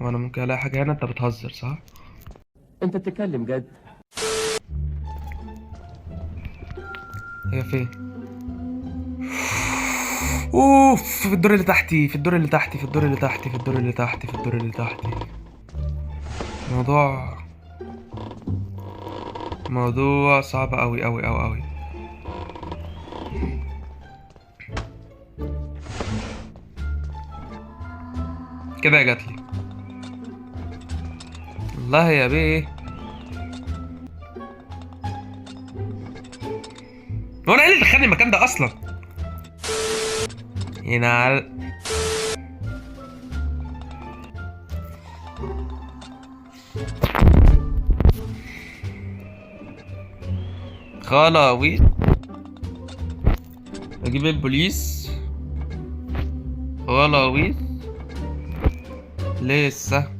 وانا ممكن الاقي حاجه هنا؟ انت بتهزر صح؟ انت بتتكلم جد؟ هي فين؟ اوف، في الدور اللي تحتي، في الدور اللي تحتي، في الدور اللي تحتي، في الدور اللي تحتي، في الدور اللي تحتي. موضوع صعب قوي قوي قوي قوي. كده جات لي. والله يا بيه، هو انا ايه اللي دخلني المكان ده اصلا؟ ينعل. خلاوي، اجيب البوليس. خلاوي لسه.